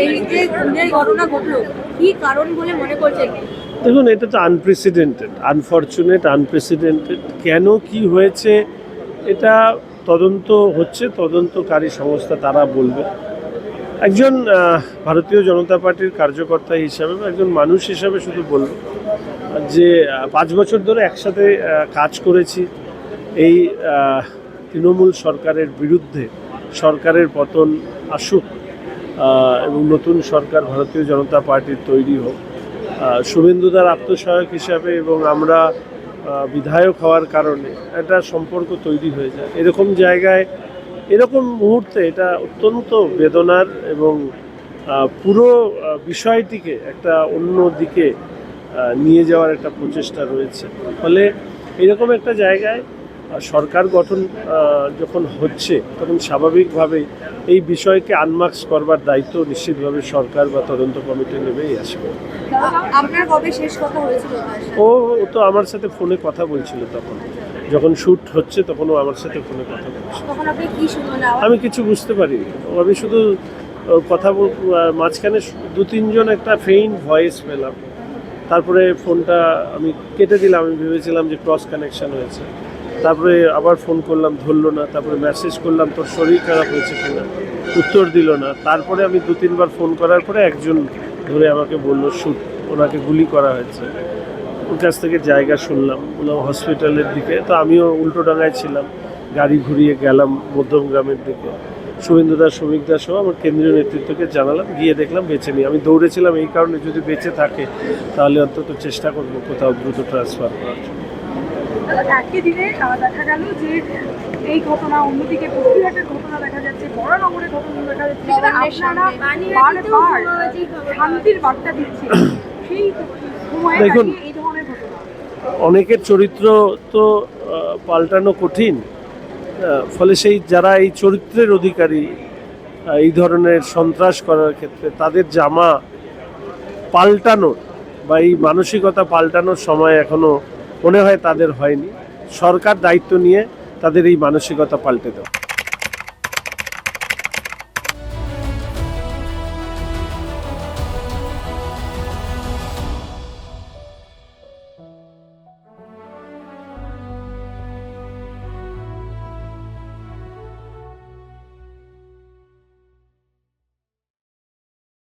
এই যে খুনের ঘটনা ঘটলো কি কারণ বলে মনে করছেন? দেখুন, এটা তো আনপ্রেসিডেন্টেড, আনপ্রেসিডেন্টেড। কেন কি হয়েছে এটা তদন্ত হচ্ছে, তদন্তকারী সংস্থা তারা বলবে। একজন ভারতীয় জনতা পার্টির কার্যকর্তা হিসাবে বা একজন মানুষ হিসাবে শুধু বলবো যে 5 বছর ধরে একসাথে কাজ করেছি। এই তৃণমূল সরকারের বিরুদ্ধে সরকারের পতন আসুক এবং নতুন সরকার ভারতীয় জনতা পার্টির তৈরি হোক। শুভেন্দুদার আত্মসহায়ক হিসাবে এবং আমরা বিধায়ক হওয়ার কারণে একটা সম্পর্ক তৈরি হয়ে যায়। এরকম জায়গায় এরকম মুহূর্তে এটা অত্যন্ত বেদনার এবং পুরো বিষয়টিকে একটা অন্য দিকে নিয়ে যাওয়ার একটা প্রচেষ্টা রয়েছে। ফলে এরকম একটা জায়গায় সরকার গঠন যখন হচ্ছে তখন স্বাভাবিকভাবেই এই বিষয়কে আনমার্কস করবার দায়িত্ব নিশ্চিতভাবে সরকার বা তদন্ত কমিটি নেবেই আসবে। আপনার কবে শেষ কথা হয়েছিল? ও তো আমার সাথে ফোনে কথা বলছিল, তখন যখন শ্যুট হচ্ছে তখনও আমার সাথে ফোনে কথা বলছিল। তখন আপনি কি শুনলেন? আমি কিছু বুঝতে পারিনি, আমি শুধু কথা মাঝখানে 2-3 জন একটা ফেইন্ট ভয়েস পেলাম, তারপরে ফোনটা আমি কেটে দিলাম। আমি ভেবেছিলাম যে ক্রস কানেকশন হয়েছে। তারপরে আবার ফোন করলাম, ধরলো না। তারপরে মেসেজ করলাম তোর শরীর খারাপ হয়েছে কিনা, উত্তর দিল না। তারপরে আমি 2-3 বার ফোন করার পরে একজন ধরে আমাকে বললো শ্যুট, ওনাকে গুলি করা হয়েছে। ওর কাছ থেকে জায়গা শুনলাম, বললাম হসপিটালের দিকে। তো আমিও উল্টোডাঙায় ছিলাম, গাড়ি ঘুরিয়ে গেলাম মধ্যমগ্রামের দিকে। শুভেন্দুদা, শ্রমিকদা সহ আমার কেন্দ্রীয় নেতৃত্বকে জানালাম, গিয়ে দেখলাম বেঁচে নেই। আমি দৌড়েছিলাম এই কারণে, যদি বেঁচে থাকে তাহলে অন্তত চেষ্টা করবো কোথাও দ্রুত ট্রান্সফার করার জন্য। একই দিনে দেখা গেল যে এই ঘটনা, অন্যদিকে বসিরহাটের ঘটনা দেখা যাচ্ছে, বরানগরের ঘটনা দেখা যাচ্ছে, আপনারা বারবার শান্তির বার্তা দিচ্ছে, সেই সময়ে দেখুন, এই ধরনের ঘটনা। অনেকের চরিত্র তো পাল্টানো কঠিন। ফলে সেই যারা এই চরিত্রের অধিকারী, এই ধরনের সন্ত্রাস করার ক্ষেত্রে তাদের জামা পাল্টানোর বা এই মানসিকতা পাল্টানোর সময় এখনো মনে হয় তাদের হয়নি। সরকার দায়িত্ব নিয়ে তাদের এই মানসিকতা পাল্টে দেয়।